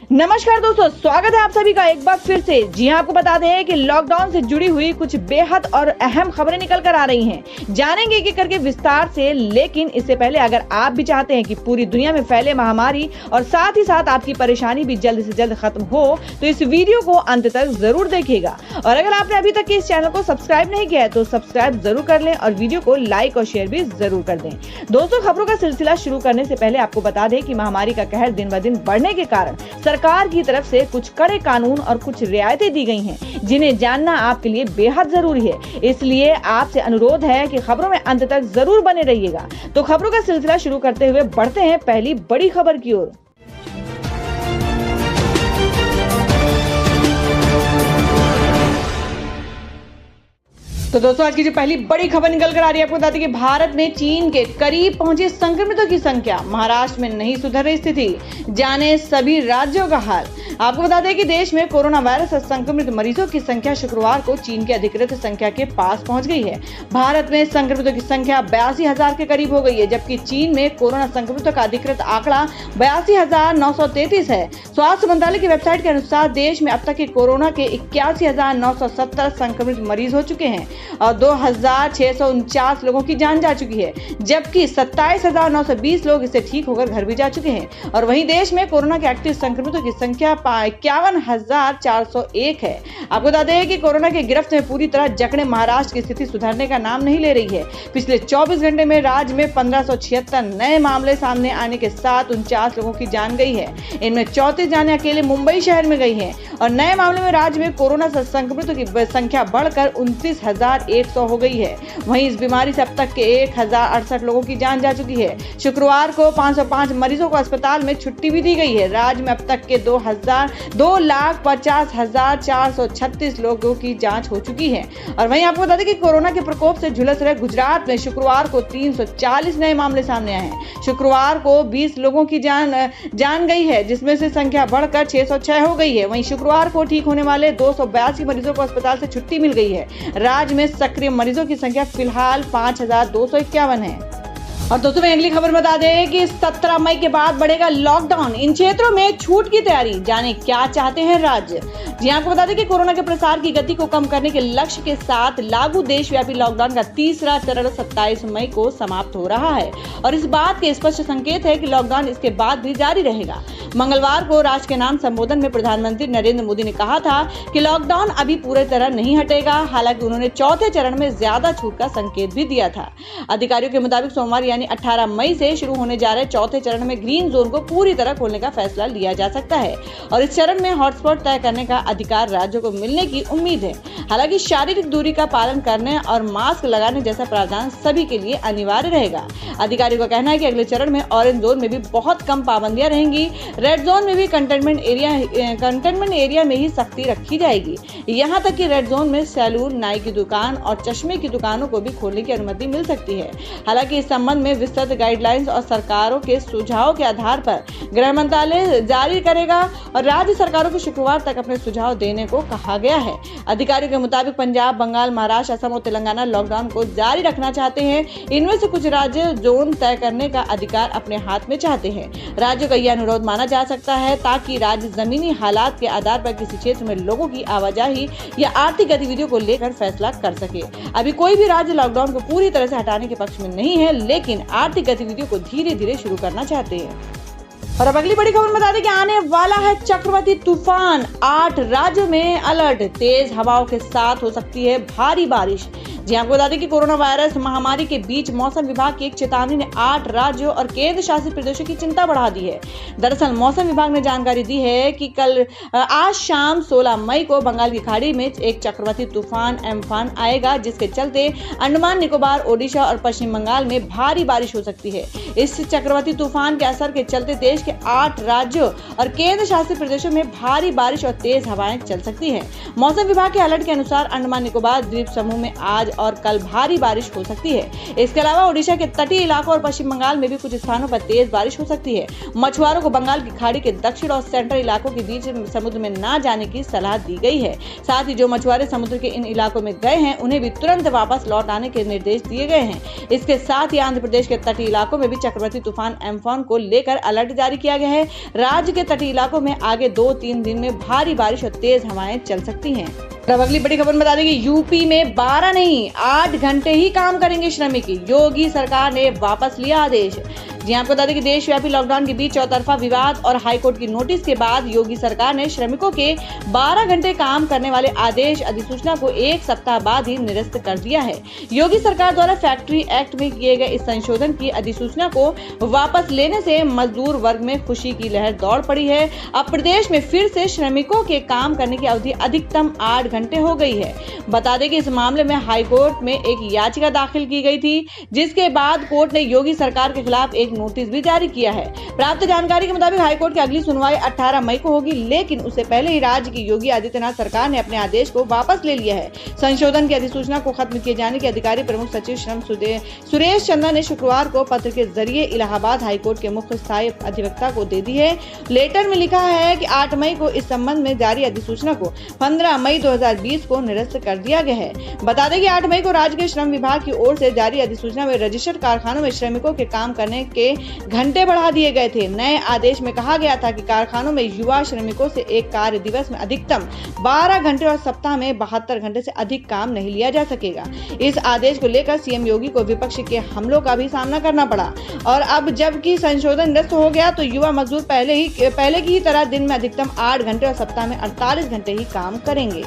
नमस्कार दोस्तों, स्वागत है आप सभी का एक बार फिर से। जी हां, आपको बता दें कि लॉकडाउन से जुड़ी हुई कुछ बेहद और अहम खबरें निकल कर आ रही हैं। जानेंगे एक एक करके विस्तार से, लेकिन इससे पहले अगर आप भी चाहते हैं कि पूरी दुनिया में फैले महामारी और साथ ही साथ आपकी परेशानी भी जल्द से जल्द खत्म हो, तो इस वीडियो को अंत तक जरूर देखिएगा। और अगर आपने अभी तक इस चैनल को सब्सक्राइब नहीं किया है तो सब्सक्राइब जरूर कर लें और वीडियो को लाइक और शेयर भी जरूर कर दें। दोस्तों, खबरों का सिलसिला शुरू करने से पहले आपको बता दें कि महामारी का कहर दिन ब दिन बढ़ने के कारण सरकार की तरफ से कुछ कड़े कानून और कुछ रियायतें दी गई हैं, जिन्हें जानना आपके लिए बेहद जरूरी है। इसलिए आपसे अनुरोध है कि खबरों में अंत तक जरूर बने रहिएगा। तो खबरों का सिलसिला शुरू करते हुए बढ़ते हैं पहली बड़ी खबर की ओर। तो दोस्तों, आज की जो पहली बड़ी खबर निकल कर आ रही है, आपको बता दें कि भारत में चीन के करीब पहुंचे संक्रमितों की संख्या, महाराष्ट्र में नहीं सुधर रही स्थिति, जाने सभी राज्यों का हाल। आपको बता दें कि देश में कोरोना वायरस से संक्रमित मरीजों की संख्या शुक्रवार को चीन की अधिकृत संख्या के पास पहुंच गई है। भारत में संक्रमितों की संख्या 82,000 के करीब हो गई है, जबकि चीन में कोरोना संक्रमितों का अधिकृत आंकड़ा 82,933 है। स्वास्थ्य मंत्रालय की वेबसाइट के अनुसार देश में अब तक के कोरोना के 81,970 संक्रमित मरीज हो चुके हैं और 2,649 लोगों की जान जा चुकी है, जबकि 27,920 लोग इससे ठीक होकर घर भी जा चुके हैं। और वहीं देश में कोरोना के एक्टिव संक्रमितों की संख्या 51,401 है। आपको बता दें कि कोरोना की गिरफ्त में पूरी तरह जकड़े महाराष्ट्र की स्थिति सुधरने का नाम नहीं ले रही है। पिछले 24 घंटे में राज्य में 1576 नए मामले सामने आने के साथ 49 लोगों की जान गई है। इनमें 34 जानें अकेले मुंबई शहर में गई हैं और नए मामले में राज्य में कोरोना से संक्रमितों की संख्या बढ़कर 29,100 हो गई है। वहीं इस बीमारी से अब तक के 1,068 लोगों की जान जा चुकी है। शुक्रवार को 505 मरीजों को अस्पताल में छुट्टी भी दी गई है। राज्य में अब तक के 2,50,436 लोगों की जांच हो चुकी है। और वहीं आपको बता दें कि कोरोना के प्रकोप से झुलस रहे गुजरात में शुक्रवार को 340 नए मामले सामने आए हैं। शुक्रवार को 20 लोगों की जान गई है, जिसमें से संख्या बढ़कर 606 हो गई है। वहीं शुक्रवार को ठीक होने वाले 282 मरीजों को अस्पताल से छुट्टी मिल गई है। राज्य में सक्रिय मरीजों की संख्या फिलहाल 5,251 है। और दोस्तों, मैं अगली खबर बता दें कि 17 मई के बाद बढ़ेगा लॉकडाउन, इन क्षेत्रों में छूट की तैयारी, जाने क्या चाहते हैं राज्य। जी आपको बता दें कि कोरोना के प्रसार की गति को कम करने के लक्ष्य के साथ लागू देशव्यापी लॉकडाउन का तीसरा चरण 27 मई को समाप्त हो रहा है और इस बात के स्पष्ट संकेत है कि लॉकडाउन इसके बाद भी जारी रहेगा। मंगलवार को राष्ट्र के नाम संबोधन में प्रधानमंत्री नरेंद्र मोदी ने कहा था कि लॉकडाउन अभी पूरी तरह नहीं हटेगा। हालांकि उन्होंने चौथे चरण में ज्यादा छूट का संकेत भी दिया था। अधिकारियों के मुताबिक सोमवार यानी 18 मई से शुरू होने जा रहे चौथे चरण में ग्रीन जोन को पूरी तरह खोलने का फैसला लिया जा सकता है और इस चरण में हॉटस्पॉट तय करने का अधिकार राज्यों को मिलने की उम्मीद है। हालांकि शारीरिक दूरी का पालन करने और मास्क लगाने जैसा प्रावधान सभी के लिए अनिवार्य रहेगा। अधिकारियों का कहना है कि अगले चरण में ऑरेंज जोन में भी बहुत कम पाबंदियां रहेंगी। रेड जोन में भी कंटेनमेंट एरिया में ही सख्ती रखी जाएगी। यहाँ तक कि रेड जोन में सैलून, नाई की दुकान और चश्मे की दुकानों को भी खोलने की अनुमति मिल सकती है। हालांकि इस संबंध में विस्तृत गाइडलाइंस और सरकारों के सुझाव के आधार पर गृह मंत्रालय जारी करेगा और राज्य सरकारों को शुक्रवार तक अपने सुझाव देने को कहा गया है। अधिकारियों के मुताबिक पंजाब, बंगाल, महाराष्ट्र, असम और तेलंगाना लॉकडाउन को जारी रखना चाहते हैं। इनमें से कुछ राज्य जोन तय करने का अधिकार अपने हाथ में चाहते हैं। राज्यों का यह अनुरोध माना जा सकता है ताकि राज्य जमीनी हालात के आधार पर किसी क्षेत्र में लोगों की आवाजाही या आर्थिक गतिविधियों को लेकर फैसला कर सके। अभी कोई भी राज्य लॉकडाउन को पूरी तरह से हटाने के पक्ष में नहीं है, लेकिन आर्थिक गतिविधियों को धीरे धीरे शुरू करना चाहते हैं। और अब अगली बड़ी खबर बता दें कि आने वाला है चक्रवाती तूफान, 8 राज्यों में अलर्ट, तेज हवाओं के साथ हो सकती है भारी बारिश। जी आपको बता दें कि कोरोना वायरस महामारी के बीच मौसम विभाग की एक चेतावनी ने 8 राज्यों और केंद्र शासित प्रदेशों की चिंता बढ़ा दी है। दरअसल मौसम विभाग ने जानकारी दी है कि आज शाम 16 मई को बंगाल की खाड़ी में एक चक्रवाती तूफान एम्फान आएगा, जिसके चलते अंडमान निकोबार, ओडिशा और पश्चिम बंगाल में भारी बारिश हो सकती है। इस चक्रवाती तूफान के असर के चलते देश के 8 राज्यों और केंद्र शासित प्रदेशों में भारी बारिश और तेज हवाएं चल सकती है। मौसम विभाग के अलर्ट के अनुसार अंडमान निकोबार द्वीप समूह में आज और कल भारी बारिश हो सकती है। इसके अलावा ओडिशा के तटीय इलाकों और पश्चिम बंगाल में भी कुछ स्थानों पर तेज बारिश हो सकती है। मछुआरों को बंगाल की खाड़ी के दक्षिण और सेंट्रल इलाकों के बीच समुद्र में न जाने की सलाह दी गई है। साथ ही जो मछुआरे समुद्र के इन इलाकों में गए हैं उन्हें भी तुरंत वापस लौट आने के निर्देश दिए गए हैं। इसके साथ ही आंध्र प्रदेश के तटीय इलाकों में भी चक्रवाती तूफान एम्फन को लेकर अलर्ट जारी किया गया है। राज्य के तटीय इलाकों में आगे 2-3 दिन में भारी बारिश और तेज हवाएं चल सकती हैं। अब अगली बड़ी खबर बता दें कि यूपी में 12 नहीं 8 घंटे ही काम करेंगे श्रमिक। योगी सरकार ने वापस लिया आदेश। जी आपको बता दें कि देशव्यापी लॉकडाउन के बीच चौतरफा विवाद और हाईकोर्ट की नोटिस के बाद योगी सरकार ने श्रमिकों के 12 घंटे काम करने वाले आदेश अधिसूचना को 1 सप्ताह बाद ही निरस्त कर दिया है। योगी सरकार द्वारा फैक्ट्री एक्ट में किए गए इस संशोधन की अधिसूचना को वापस लेने से मजदूर वर्ग में खुशी की लहर दौड़ पड़ी है। अब प्रदेश में फिर से श्रमिकों के काम करने की अवधि अधिकतम 8 घंटे हो गई है। बता दें कि इस मामले में हाईकोर्ट में एक याचिका दाखिल की गई थी, जिसके बाद कोर्ट ने योगी सरकार के खिलाफ एक नोटिस भी जारी किया है। प्राप्त जानकारी के मुताबिक हाईकोर्ट की अगली सुनवाई 18 मई को होगी, लेकिन उससे पहले ही राज्य की योगी आदित्यनाथ सरकार ने अपने आदेश को वापस ले लिया है। संशोधन की अधिसूचना को खत्म किए जाने की अधिकारी प्रमुख सचिव श्रम सुरेश चंद्र ने शुक्रवार को पत्र के जरिए इलाहाबाद हाईकोर्ट के मुख्य स्थायी अधिवक्ता को दे दी है। लेटर में लिखा है कि 8 मई को इस संबंध में जारी अधिसूचना को 15 मई 2020 को निरस्त कर दिया गया है। बता दें कि 8 मई को राज्य के श्रम विभाग की ओर से जारी अधिसूचना में रजिस्टर्ड कारखानों में श्रमिकों के काम करने के घंटे बढ़ा दिए गए थे। नए आदेश में कहा गया था कि कारखानों में युवा श्रमिकों से एक कार्य दिवस में अधिकतम 12 घंटे और सप्ताह में 72 घंटे से अधिक काम नहीं लिया जा सकेगा। इस आदेश को लेकर सीएम योगी को विपक्ष के हमलों का भी सामना करना पड़ा और अब जबकि संशोधन निरस्त हो गया तो युवा मजदूर पहले की ही तरह दिन में अधिकतम 8 घंटे और सप्ताह में 48 घंटे ही काम करेंगे।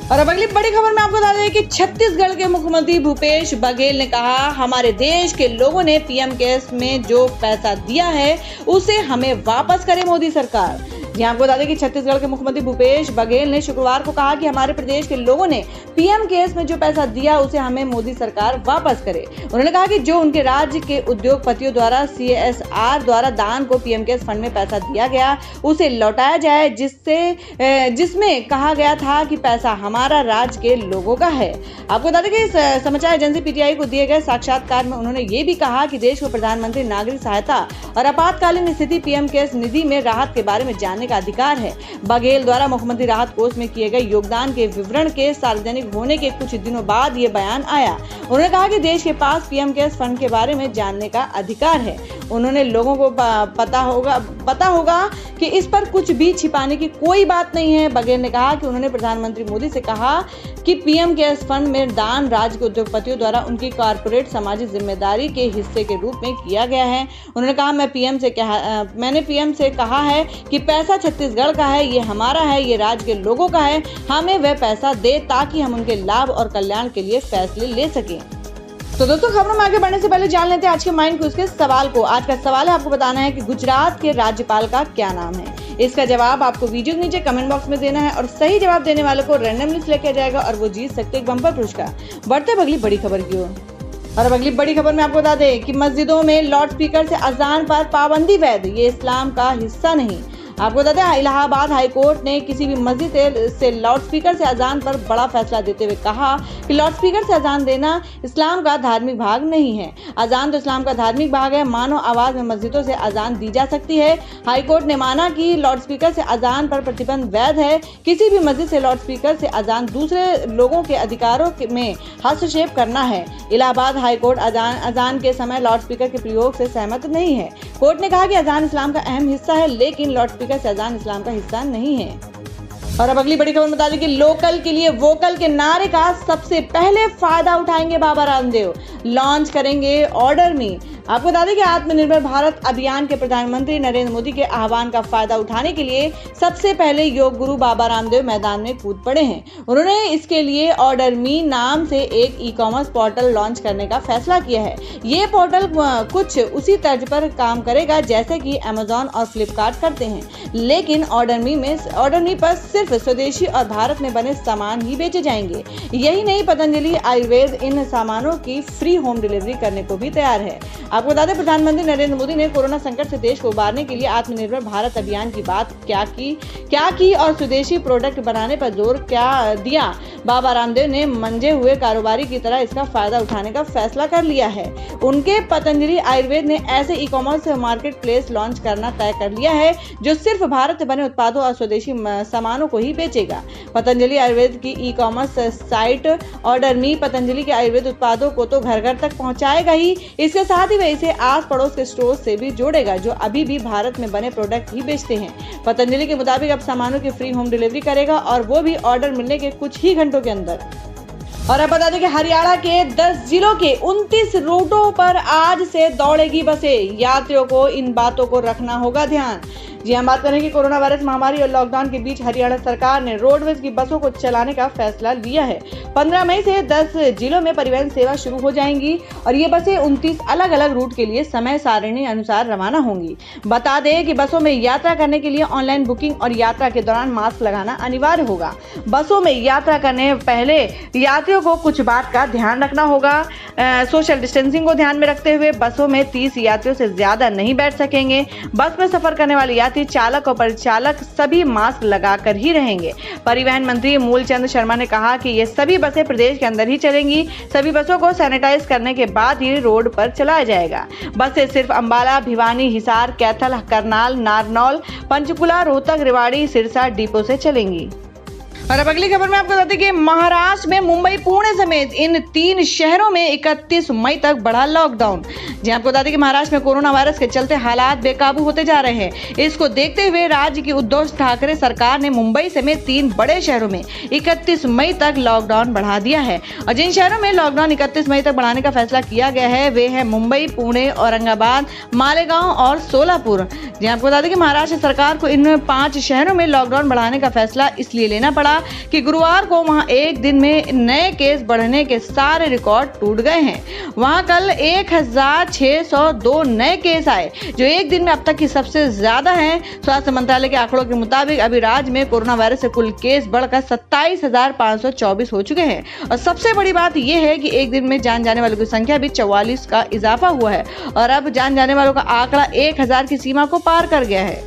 और अब अगली बड़ी खबर में आपको बता दें कि छत्तीसगढ़ के मुख्यमंत्री भूपेश बघेल ने कहा, हमारे देश के लोगों ने पीएम केयर्स में जो पैसा दिया है उसे हमें वापस करे मोदी सरकार। यहाँ आपको बता दें कि छत्तीसगढ़ के मुख्यमंत्री भूपेश बघेल ने शुक्रवार को कहा कि हमारे प्रदेश के लोगों ने पीएम केयर्स में जो पैसा दिया उसे हमें मोदी सरकार वापस करे। उन्होंने कहा कि जो उनके राज्य के उद्योगपतियों द्वारा CSR द्वारा दान को पीएम केयर्स फंड में पैसा दिया गया उसे लौटाया जाए, जिसमें कहा गया था कि पैसा हमारा राज्य के लोगों का है। आपको बता दें कि समाचार एजेंसी PTI को दिए गए साक्षात्कार में उन्होंने ये भी कहा कि देश को प्रधानमंत्री नागरिक सहायता और आपातकालीन स्थिति पीएम केयर्स निधि में राहत के बारे में जानने का अधिकार है। बघेल द्वारा मुख्यमंत्री राहत कोष में किए गए योगदान के विवरण के सार्वजनिक होने के कुछ दिनों बाद ये बयान आया। उन्होंने कहा कि देश के पास पीएम केयर्स फंड के बारे में जानने का अधिकार है। उन्होंने लोगों को पता होगा कि इस पर कुछ भी छिपाने की कोई बात नहीं है। बघेल ने कहा कि उन्होंने प्रधानमंत्री मोदी से कहा कि पीएम केयर्स फंड में दान राज्य के उद्योगपतियों द्वारा उनकी कॉर्पोरेट सामाजिक जिम्मेदारी के हिस्से के रूप में किया गया है। उन्होंने कहा मैंने पीएम से कहा है कि पैसा छत्तीसगढ़ का है, ये हमारा है, ये राज्य के लोगों का है, हमें वह पैसा दे ताकि हम उनके लाभ और कल्याण के लिए फैसले ले सकें। तो दोस्तों खबरों में आगे बढ़ने से पहले जान लेते हैं आज के माइंड क्विज के सवाल को। आज का सवाल है, आपको बताना है कि गुजरात के राज्यपाल का क्या नाम है। इसका जवाब आपको वीडियो के नीचे कमेंट बॉक्स में देना है और सही जवाब देने वालों को रैंडमली सिलेक्ट किया जाएगा और वो जीत सकते हैं बम्पर पुरस्कार। बढ़ते हैं अगली बड़ी खबर की ओर। और अब अगली बड़ी खबर में आपको बता दें कि मस्जिदों में लाउड स्पीकर से अजान पर पाबंदी वैध, ये इस्लाम का हिस्सा नहीं। आपको बता दें इलाहाबाद हाईकोर्ट ने किसी भी मस्जिद से लाउडस्पीकर से अजान पर बड़ा फैसला देते हुए कहा कि लाउडस्पीकर से अजान देना इस्लाम का धार्मिक भाग नहीं है। अजान तो इस्लाम का धार्मिक भाग है। मानो आवाज में मस्जिदों से अजान दी जा सकती है। हाईकोर्ट ने माना कि लाउडस्पीकर से अजान पर प्रतिबंध वैध है। किसी भी मस्जिद से लाउडस्पीकर से अजान दूसरे लोगों के अधिकारों में हस्तक्षेप करना है। इलाहाबाद हाईकोर्ट अजान के समय लाउडस्पीकर के प्रयोग से सहमत नहीं है। कोर्ट ने कहा कि अजान इस्लाम का अहम हिस्सा है, लेकिन लाउडस्पीकर से अजान इस्लाम का हिस्सा नहीं है। और अब अगली बड़ी खबर बता दें कि लोकल के लिए वोकल के नारे का सबसे पहले फायदा उठाएंगे बाबा रामदेव, लॉन्च करेंगे ऑर्डर मी। आपको बता दें कि आत्मनिर्भर भारत अभियान के प्रधानमंत्री नरेंद्र मोदी के आह्वान का फायदा उठाने के लिए सबसे पहले योग गुरु बाबा रामदेव मैदान में कूद पड़े हैं। उन्होंने इसके लिए ऑर्डर मी नाम से एक ई-कॉमर्स पोर्टल लॉन्च करने का फैसला किया है। ये पोर्टल कुछ उसी तर्ज पर काम करेगा जैसे कि अमेजॉन और फ्लिपकार्ट करते हैं, लेकिन ऑर्डर मी पर सिर्फ स्वदेशी और भारत में बने सामान ही बेचे जाएंगे। यही नहीं, पतंजलि आयुर्वेद इन सामानों की फ्री होम डिलीवरी करने को भी तैयार है। आपको बता दें, प्रधानमंत्री नरेंद्र मोदी ने कोरोना संकट से देश को उबारने के लिए आत्मनिर्भर भारत अभियान की बात क्या की और स्वदेशी प्रोडक्ट बनाने पर जोर क्या दिया। बाबा रामदेव ने मंजे हुए कारोबारी की तरह इसका फायदा उठाने का फैसला कर लिया है। उनके पतंजलि आयुर्वेद ने ऐसे ई-कॉमर्स मार्केट प्लेस लॉन्च करना तय कर लिया है जो सिर्फ भारत में बने उत्पादों और स्वदेशी सामानों को ही बेचेगा। पतंजलि आयुर्वेद की ई-कॉमर्स साइट ऑर्डर मी पतंजलि के आयुर्वेद उत्पादों को तो घर घर तक पहुंचाएगा ही, इसके साथ ही वह इसे आस पड़ोस के स्टोर से भी जोड़ेगा जो अभी भी भारत में बने प्रोडक्ट ही बेचते हैं। पतंजलि के मुताबिक अब सामानों की फ्री होम डिलीवरी करेगा और वो भी ऑर्डर मिलने के कुछ ही घंटों के अंदर। और अब बता दें कि हरियाणा के 10 जिलों के 29 रूटों पर आज से दौड़ेगी बसें। यात्रियों को इन बातों को रखना होगा ध्यान। जी हम बात करें कि कोरोना वायरस महामारी और लॉकडाउन के बीच हरियाणा सरकार ने रोडवेज की बसों को चलाने का फैसला लिया है। 15 मई से 10 जिलों में परिवहन सेवा शुरू हो जाएंगी और ये बसें 29 अलग अलग रूट के लिए समय सारिणी अनुसार रवाना होंगी। बता दें कि बसों में यात्रा करने के लिए ऑनलाइन बुकिंग और यात्रा के दौरान मास्क लगाना अनिवार्य होगा। बसों में यात्रा करने पहले यात्रियों को कुछ बात का ध्यान रखना होगा। सोशल डिस्टेंसिंग को ध्यान में रखते हुए बसों में 30 यात्रियों से ज्यादा नहीं बैठ सकेंगे। बस में सफर करने वाले यात्री, चालक और परिचालक सभी मास्क लगाकर ही रहेंगे। परिवहन मंत्री मूलचंद शर्मा ने कहा कि ये सभी बसें प्रदेश के अंदर ही चलेंगी। सभी बसों को सैनिटाइज करने के बाद ही रोड पर चलाया जाएगा। बसें सिर्फ अंबाला, भिवानी, हिसार, कैथल, करनाल, नारनौल, पंचकुला, रोहतक, रेवाड़ी, सिरसा डिपो से चलेंगी। और अब अगली खबर में आपको बता दें कि महाराष्ट्र में मुंबई, पुणे समेत इन 3 शहरों में 31 मई तक बढ़ा लॉकडाउन। जी आपको बता दें कि महाराष्ट्र में कोरोना वायरस के चलते हालात बेकाबू होते जा रहे हैं। इसको देखते हुए राज्य की उद्धव ठाकरे सरकार ने मुंबई समेत 3 बड़े शहरों में 31 मई तक लॉकडाउन बढ़ा दिया है। और जिन शहरों में लॉकडाउन 31 मई तक बढ़ाने का फैसला किया गया है वे है मुंबई, पुणे, औरंगाबाद, मालेगांव और सोलापुर। जी आपको बता दें कि महाराष्ट्र सरकार को इन 5 शहरों में लॉकडाउन बढ़ाने का फैसला इसलिए लेना पड़ा कि गुरुवार को वहां एक दिन में नए केस बढ़ने के सारे रिकॉर्ड टूट गए हैं। वहां कल 1602 नए केस आए जो एक दिन में अब तक की सबसे ज्यादा हैं। स्वास्थ्य मंत्रालय के आंकड़ों के मुताबिक अभी राज्य में कोरोना वायरस से कुल केस बढ़कर 27,524 हो चुके हैं। और सबसे बड़ी बात यह है कि एक दिन में जान जाने वालों की संख्या भी 44 का इजाफा हुआ है और अब जान जाने वालों का आंकड़ा 1000 की सीमा को पार कर गया है।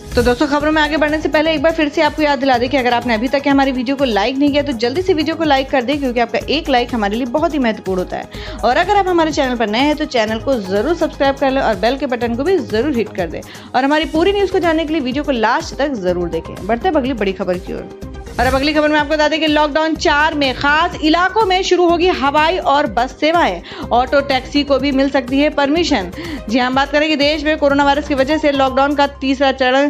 तो दोस्तों, खबरों में आगे बढ़ने से पहले एक बार फिर से आपको याद दिला दें कि अगर आपने अभी तक हमारी वीडियो को लाइक नहीं किया तो जल्दी से वीडियो को लाइक कर दें क्योंकि आपका एक लाइक हमारे लिए बहुत ही महत्वपूर्ण होता है। और अगर आप हमारे चैनल पर नए हैं तो चैनल को जरूर सब्सक्राइब कर लें और बेल के बटन को भी जरूर हिट कर दें। और हमारी पूरी न्यूज को जानने के लिए वीडियो को लास्ट तक जरूर देखें। बढ़ते हैं अगली बड़ी खबर की ओर। और अब अगली खबर में आपको बता दें कि लॉकडाउन 4 में खास इलाकों में शुरू होगी हवाई और बस सेवाएं। ऑटो टैक्सी को भी मिल सकती है परमिशन। जी हम बात करें कि देश में कोरोना वायरस की वजह से लॉकडाउन का तीसरा चरण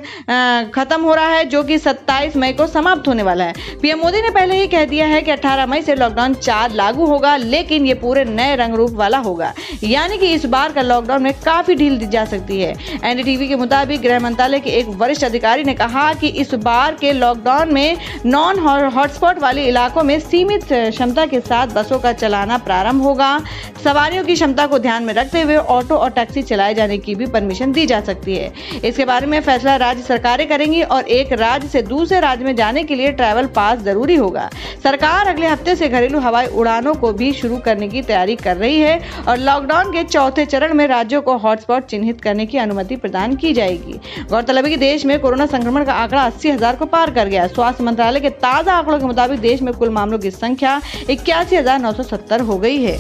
खत्म हो रहा है जो कि 27 मई को समाप्त होने वाला है। पीएम मोदी ने पहले ही कह दिया है कि 18 मई से लॉकडाउन 4 लागू होगा, लेकिन ये पूरे नए रंग रूप वाला होगा, यानी कि इस बार का लॉकडाउन में काफी ढील दी जा सकती है। एनडीटीवी के मुताबिक गृह मंत्रालय के एक वरिष्ठ अधिकारी ने कहा कि इस बार के लॉकडाउन में नॉन हॉटस्पॉट वाले इलाकों में सीमित क्षमता के साथ बसों का चलाना प्रारंभ होगा। सवारियों की क्षमता को ध्यान में रखते हुए ऑटो और टैक्सी चलाए जाने की भी परमिशन दी जा सकती है। इसके बारे में फैसला राज्य सरकारें करेंगी और एक राज्य से दूसरे राज्य में जाने के लिए ट्रैवल पास जरूरी होगा। सरकार अगले हफ्ते से घरेलू हवाई उड़ानों को भी शुरू करने की तैयारी कर रही है और लॉकडाउन के चौथे चरण में राज्यों को हॉटस्पॉट चिन्हित करने की अनुमति प्रदान की जाएगी। गौरतलब है कि देश में कोरोना संक्रमण का आंकड़ा 80,000 को पार कर गया। स्वास्थ्य मंत्रालय के ताजा आंकड़ों के मुताबिक देश में कुल मामलों की संख्या 81,970 हो गई है।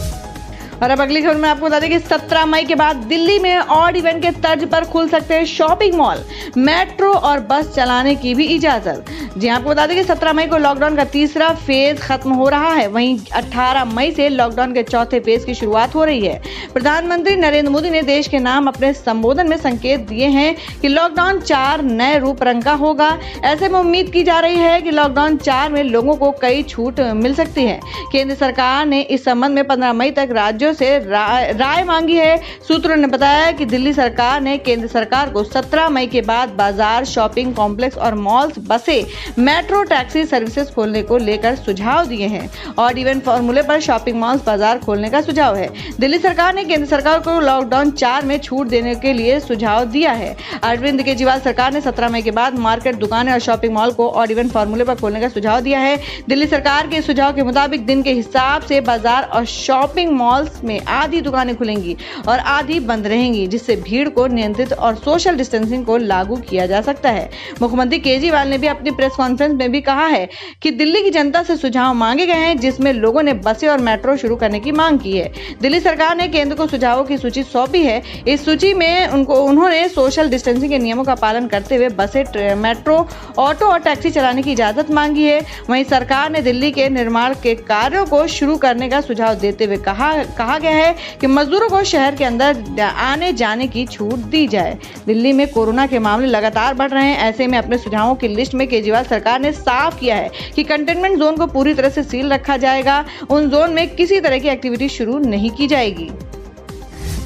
और अब अगली खबर में आपको बता दें कि 17 मई के बाद दिल्ली में ऑड इवेंट के तर्ज पर खुल सकते हैं शॉपिंग मॉल, मेट्रो और बस चलाने की भी इजाजत। जी आपको बता दें कि 17 मई को लॉकडाउन का तीसरा फेज खत्म हो रहा है। वहीं 18 मई से लॉकडाउन के चौथे फेज की शुरुआत हो रही है। प्रधानमंत्री नरेंद्र मोदी ने देश के नाम अपने संबोधन में संकेत दिए हैं कि लॉकडाउन 4 नए रूप रंग का होगा। ऐसे में उम्मीद की जा रही है कि लॉकडाउन 4 में लोगों को कई छूट मिल सकती है। केंद्र सरकार ने इस संबंध में 15 मई तक राज्यों से राय मांगी है। सूत्रों ने बताया कि दिल्ली सरकार ने केंद्र सरकार को 17 मई के बाद बाजार, शॉपिंग कॉम्प्लेक्स और मॉल्स, बसें, मेट्रो, टैक्सी सर्विसेज खोलने को लेकर सुझाव दिए हैं। ऑड इवन फॉर्मूले पर शॉपिंग मॉल्स, बाजार खोलने का सुझाव है। दिल्ली सरकार ने केंद्र सरकार को लॉकडाउन 4 में छूट देने के लिए सुझाव दिया है। अरविंद केजरीवाल सरकार ने 17 मई के बाद मार्केट, दुकानें और शॉपिंग मॉल को ऑड इवन फॉर्मूले पर खोलने का सुझाव दिया है। दिल्ली सरकार के सुझाव के मुताबिक दिन के हिसाब से बाजार और शॉपिंग मॉल्स 10 में आधी दुकानें खुलेंगी और आधी बंद रहेंगी, जिससे भीड़ को नियंत्रित और सोशल डिस्टेंसिंग को लागू किया जा सकता है। मुख्यमंत्री केजरीवाल ने भी अपनी प्रेस कॉन्फ्रेंस में भी कहा है कि दिल्ली की जनता से सुझाव मांगे गए हैं, जिसमें लोगों ने बसें और मेट्रो शुरू करने की मांग की है। दिल्ली सरकार ने केंद्र को सुझावों की सूची सौंपी है। इस सूची में उन्होंने सोशल डिस्टेंसिंग के नियमों का पालन करते हुए बसें, मेट्रो, ऑटो और टैक्सी चलाने की इजाजत मांगी है। वहीं सरकार ने दिल्ली के निर्माण के कार्यों को शुरू करने का सुझाव देते हुए कहा गया है कि मजदूरों को शहर के अंदर आने जाने की छूट दी जाए। दिल्ली में कोरोना के मामले लगातार बढ़ रहे हैं। ऐसे में अपने सुझावों की लिस्ट में केजरीवाल सरकार ने साफ किया है कि कंटेनमेंट जोन को पूरी तरह से सील रखा जाएगा। उन जोन में किसी तरह की एक्टिविटी शुरू नहीं की जाएगी।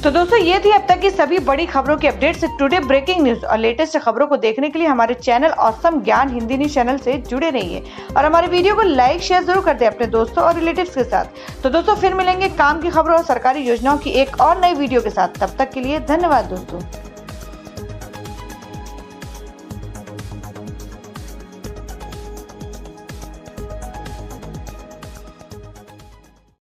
तो दोस्तों, ये थी अब तक की सभी बड़ी खबरों की अपडेट्स। टुडे ब्रेकिंग न्यूज और लेटेस्ट खबरों को देखने के लिए हमारे चैनल ऑसम ज्ञान हिंदी न्यूज चैनल से जुड़े रहिए और हमारे वीडियो को लाइक शेयर जरूर कर दें अपने दोस्तों और रिलेटिव्स के साथ। तो दोस्तों, फिर मिलेंगे काम की खबरों और सरकारी योजनाओं की एक और नई वीडियो के साथ। तब तक के लिए धन्यवाद दोस्तों।